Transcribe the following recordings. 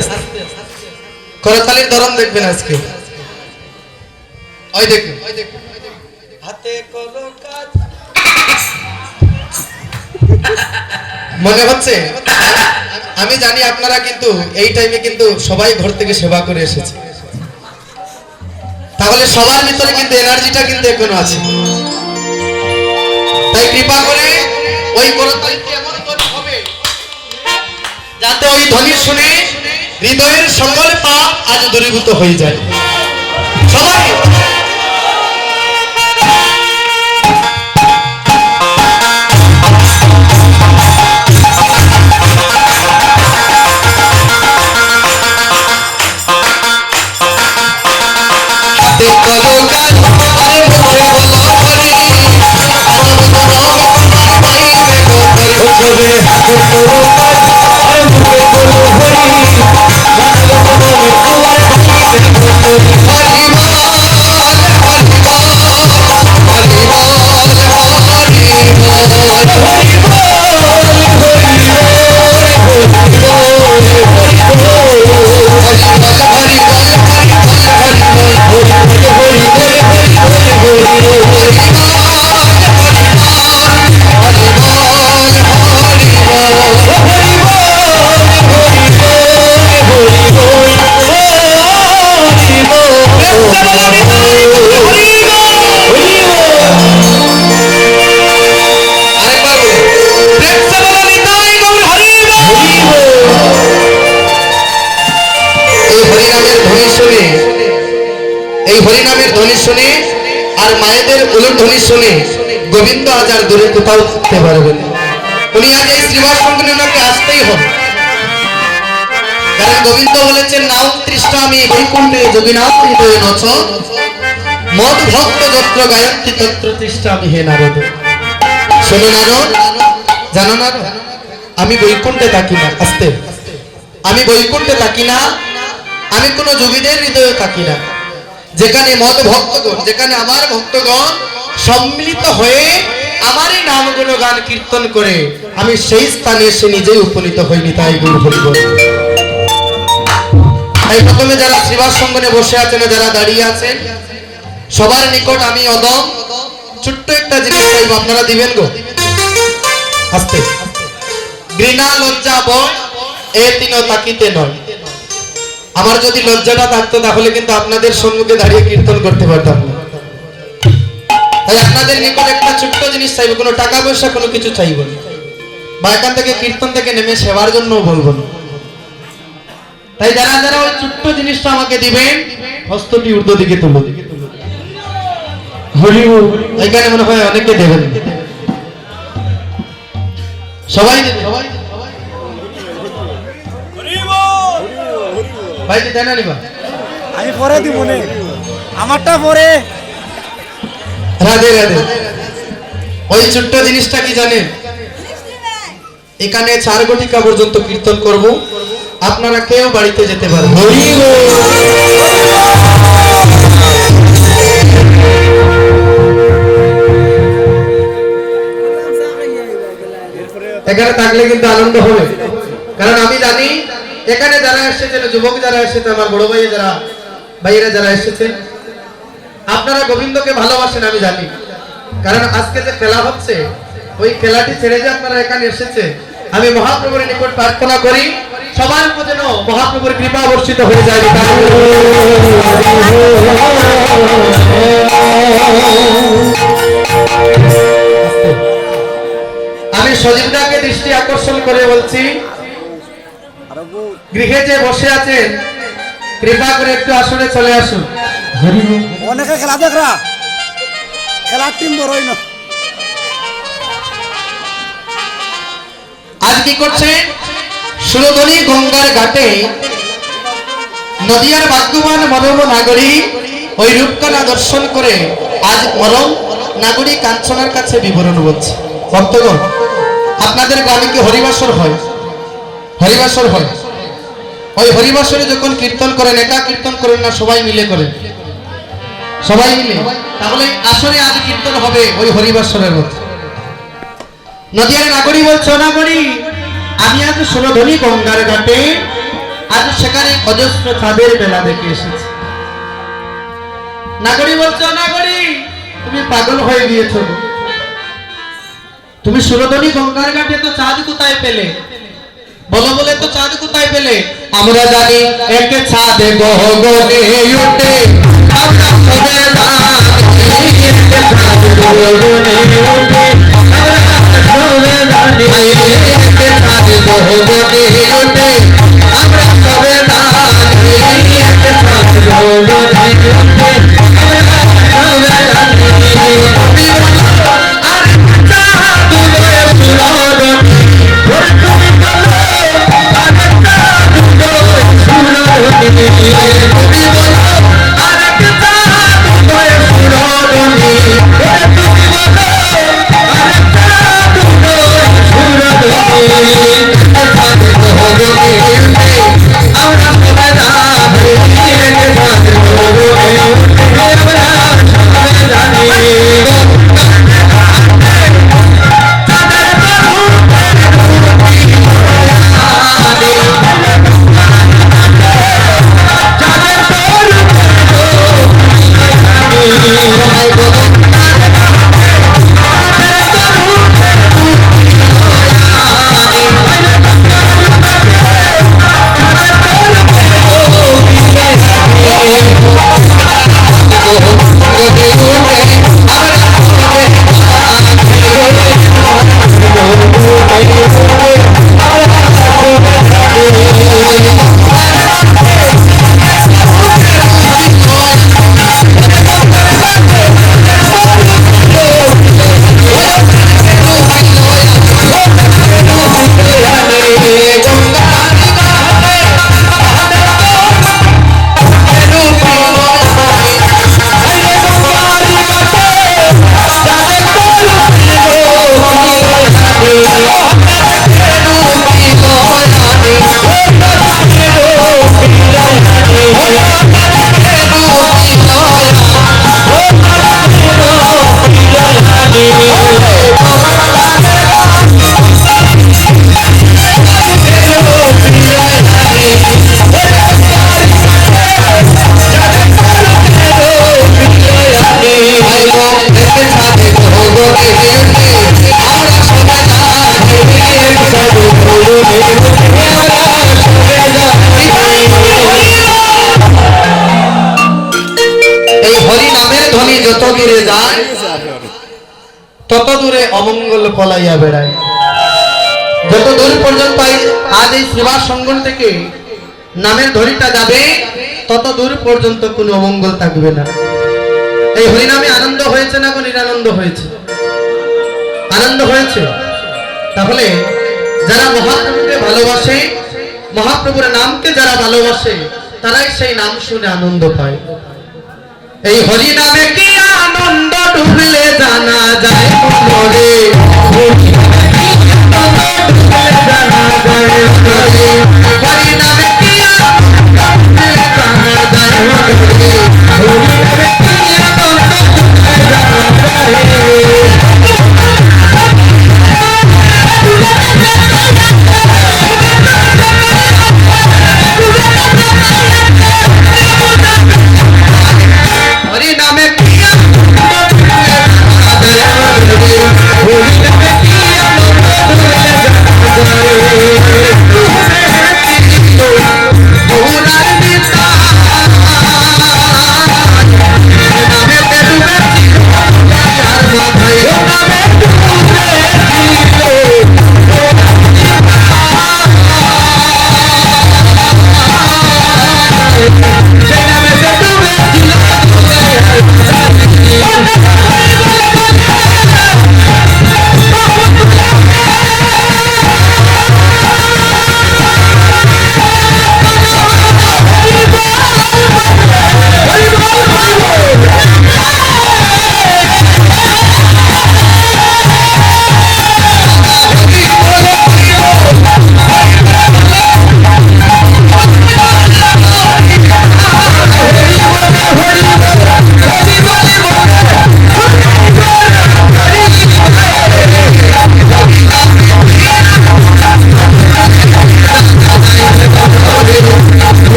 আস্তে করতালির ধরন দেখবেন আজকে। ওই দেখুন হাতে করো কাজ, মনে হচ্ছে আমি জানি আপনারা কিন্তু এই টাইমে কিন্তু সবাই ঘর থেকে সেবা করে এসেছে, তাহলে সবার ভিতরে কিন্তু এনার্জিটা কিন্তু এখনো আছে। তাই কৃপা করে ওই করতালিটি এমন করে হবে যাতে ওই ধ্বনি শুনে হৃদয়ের সকল পাপ আজ দূরীভূত হয়ে যায়। সবাই হরিনামের ধ্বনি শুনে আর মায়েদের উলুর ধ্বনি শুনে গোবিন্দ আজ আর দূরে কোথাও থাকতে পারবেন। উনি আজ এই শ্রীবাস সঙ্গে ওনাকে আসতেই হবে, কারণ গোবিন্দ বলেছেন নাম তৃষ্ণামি বৈকুণ্ঠে যোগীনাথ হৃদয়ে নচ মদ ভক্ত যত্র গায়ন্তি তত্র তৃষ্ণামি হে নারদ। শোনো নারদ, জানো নারদ, আমি বৈকুণ্ঠে থাকি না, আসতে আমি বৈকুণ্ঠে থাকি না, আমি কোন যোগীদের হৃদয়ে থাকি না। যেখানে মদ ভক্তগণ, যেখানে আমার ভক্তগণ সম্মিলিত হয়ে আমারই নামগুলো গান কীর্তন করে আমি সেই স্থানে এসে নিজেই উপনীত হইনি। তাই গুরু হরিব। তাই প্রথমে যারা শ্রীবাস সঙ্গনে বসে আছেন, যারা দাঁড়িয়ে আছেন, সবার নিকট আমি অদম ছোট্ট একটা জিনিস চাইব, আপনারা দিবেন গো। আস্তে ঘৃণা লজ্জা ভয় এ তিনও তাকিতে নয়। আমার যদি লজ্জাটা থাকতো তাহলে কিন্তু আপনাদের সম্মুখে দাঁড়িয়ে কীর্তন করতে পারতাম না। তাই আপনাদের নিকট একটা ছোট্ট জিনিস চাইব, কোনো টাকা পয়সা কোনো কিছু চাইব না, বা এখান থেকে কীর্তন থেকে নেমে সেবার জন্য বলবো না। তাই যারা যারা ওই ছোট্ট জিনিসটা আমাকে দিবেন, হস্তটি ঊর্ধ্ব দিকে তুলো। এখানে মনে হয় অনেকে দেবেন, সবাই দেবে, সবাই ভাই দেয় না নিবা, আমি পরে দিব নে, আমারটা পরে। রাধে রাধে। ওই ছোট্ট জিনিসটা কি জানেন? এখানে 4 ঘটিকা পর্যন্ত কীর্তন করব, আপনারা কেউ বাড়িতে যেতে পারবেন। এখানে থাকলে কিন্তু আনন্দ হবে, কারণ আমি জানি এখানে যারা এসেছেন, যুবক যারা এসেছে, আমার বড় ভাই যারা, ভাইয়েরা যারা এসেছে, আপনারা গোবিন্দকে ভালোবাসেন আমি জানি। কারণ আজকে যে খেলা হচ্ছে, ওই খেলাটি ছেড়ে যে আপনারা এখানে এসেছে, আমি মহাপ্রভুর নিকট প্রার্থনা করি সবার উপর যেন মহাপ্রভুর কৃপা বর্ষিত হয়ে যায়। আমি সজীবদাকে দৃষ্টি আকর্ষণ করে বলছি, গৃহে যে বসে আছেন কৃপা করে একটু আসনে চলে আসুন। অনেকে খেলা দেখরা, খেলার টিম বড়ই না। আজ কি করছে? সুরধনী গঙ্গার ঘাটে নদিয়ার ভাগ্যবান মরম নাগরী ওই রূপকলা দর্শন করে আজ মরম নাগরী কাঞ্চনার কাছে বিবরণ বলছে। ভক্তগণ, আপনাদের গ্রামে কি হরিবাসর হয়? হরিবাসর হয়। ওই হরিবাসরে যখন কীর্তন করেন, একা কীর্তন করেন না, সবাই মিলে করেন, সবাই মিলে। তাহলে আসরে আজ কীর্তন হবে ওই হরিবাসরের মধ্যে। নদিয়ার নাগরী বলছে, নাগরী আমি আজ সুরধনী গঙ্গার ঘাটে আজ সেখানে অজস্র চাঁদের মেলা দেখে এসেছি। নাগরী বলছো, নাগরী তুমি পাগল হয়ে গিয়েছো গো। তুমি সুরধনী গঙ্গার ঘাটে তো চাঁদ কোথায় পেলে? বলো বলে তো চাঁদ কোথায় পেলে? আমরা জানি এক চাঁদ গগনে ওঠে, আমরা সবে জানি এক চাঁদ গগনে ওঠে, আমরা সবে জানি এক চাঁদ গগনে ওঠে, আমরা সবে জানি এক চাঁদ গগনে ওঠে, আমরা সবে জানি। আর চাঁদ উদয় সুরধনী, ওরে তুমি বলো আর চাঁদ উদয় সুরধনী, তুমি বলো আর চাঁদ উদয় সুরধনী, ওরে তুমি বলো আর চাঁদ উদয় সুরধনী। চাঁদ গগনে উঠে, আমরা সবাই জানি এক চাঁদ গগনে উঠে, আমরা সবাই জানি। যত দূরে যায় তত দূরে অমঙ্গল পলাইয়া বেড়ায়। যত দূর পর্যন্ত আজ এই সেবা সঙ্গন থেকে নামের ধ্বনিটা যাবে তত দূর পর্যন্ত কোনো অমঙ্গল থাকবে না। এই হরিনামে আনন্দ হয়েছে না কোন নিরানন্দ হয়েছে? আনন্দ হয়েছে। তাহলে যারা মহাপ্রভুকে ভালোবাসে, মহাপ্রভুর নামকে যারা ভালোবাসে, তারাই সেই নাম শুনে আনন্দ পায়। এই হরি নামে কি আনন্দ ডুবলে জানা যায় মনে, হরি নামে কি আনন্দ ডুবলে জানা যায় মনে, হরি নামে কি আনন্দ ডুবলে জানা যায় মনে, হরি নামে কি আনন্দ ডুবলে জানা যায়। হরি নামে কি আনন্দ ডুবলে জানা যায় মনে, হরি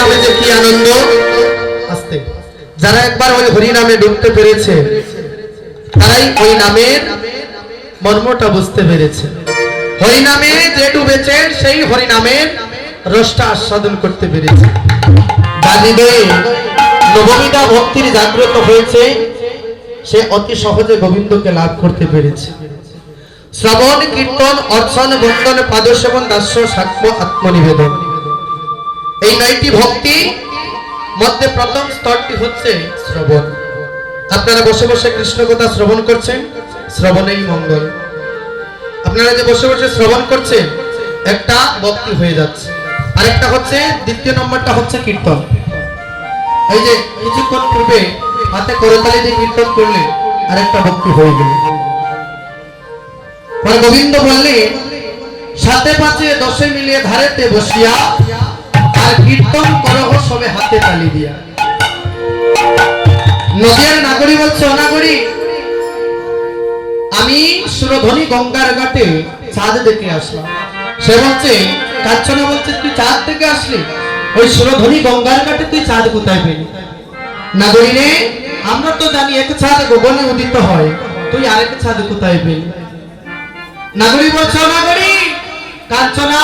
নামে যে কি আনন্দ। আস্তে, যারা একবার ওই হরি নামে ডুবতে পেরেছে তারাই ওই নামের মর্মটা বুঝতে পেরেছে। হরি নামে যে ডুবেছে সেই হরি নামের রসটা আস্বাদন করতে পেরেছে। বাজিদয়ে নবমীটা ভক্তির জাগ্রত হয়েছে, সে অতি সহজে গোবিন্দকে লাভ করতে পেরেছে। শ্রবণ, কীর্তন, অর্চন, বন্দন, পাদসেবন, দাস্য, সাক্ষ্য, আত্মনিবেদন, এই 9টি ভক্তি মধ্যে প্রথম স্তরটি হচ্ছে শ্রবণ। আপনারা বসে বসে কৃষ্ণ কথা শ্রবণ করছেন, শ্রবণেই মঙ্গল। আপনারা যে বসে বসে শ্রবণ করছেন একটা ভক্তি হয়ে যাচ্ছে, আরেকটা হচ্ছে দ্বিতীয় নম্বরটা হচ্ছে কীর্তন। এই যে কিছুক্ষণ পূর্বে হাতে করতালি দিয়ে কীর্তন করলে আরেকটা ভক্তি হয়ে গেল। পরে গোবিন্দ বললে, সাথে পাঁচে দশে মিলিয়ে ধারেতে বসিয়া আর কীর্তন করহ সবে হাতে তালি দিয়া। নদিয়ার নাগরী বলছে, অনাগরী আমি সুরধ্বনি গঙ্গার ঘাটে চাঁদ দেখে আসলাম। সে বলছে, কাঞ্চনা বলছে, তুই চাঁদ থেকে আসলি? ওই সুরধ্বনি গঙ্গার ঘাটে তুই চাঁদ কোথায় পেলি? নাগরী রে, আমরা তো জানি এক চাঁদ গগনে উদিত হয়, তুই আরেক চাঁদ কোথায় পেলি? নাগরী বলছে, নাগরী কাঞ্চনা,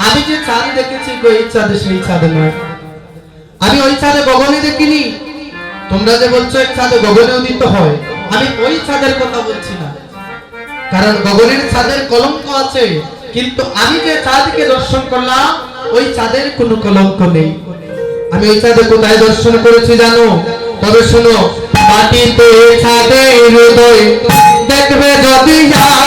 আমি যে চাঁদ দেখেছি ওই চাঁদ সেই চাঁদ নয়, আমি ওই চাঁদে গগনে দেখিনি। তোমরা যে বলছো এক চাঁদ গগনে উদিত হয়, আমি ওই চাঁদের কথা বলছি না, কারণ গগনের চাঁদের কলঙ্ক আছে, কিন্তু আমি যে চাঁদকে দর্শন করলাম ওই চাঁদের কোনো কলঙ্ক নেই। আমি ওই চাঁদে কোথায় দর্শন করেছি জানো? তবে শোনো, মাটিতে চাঁদের হৃদয় দেখবে যদি যায়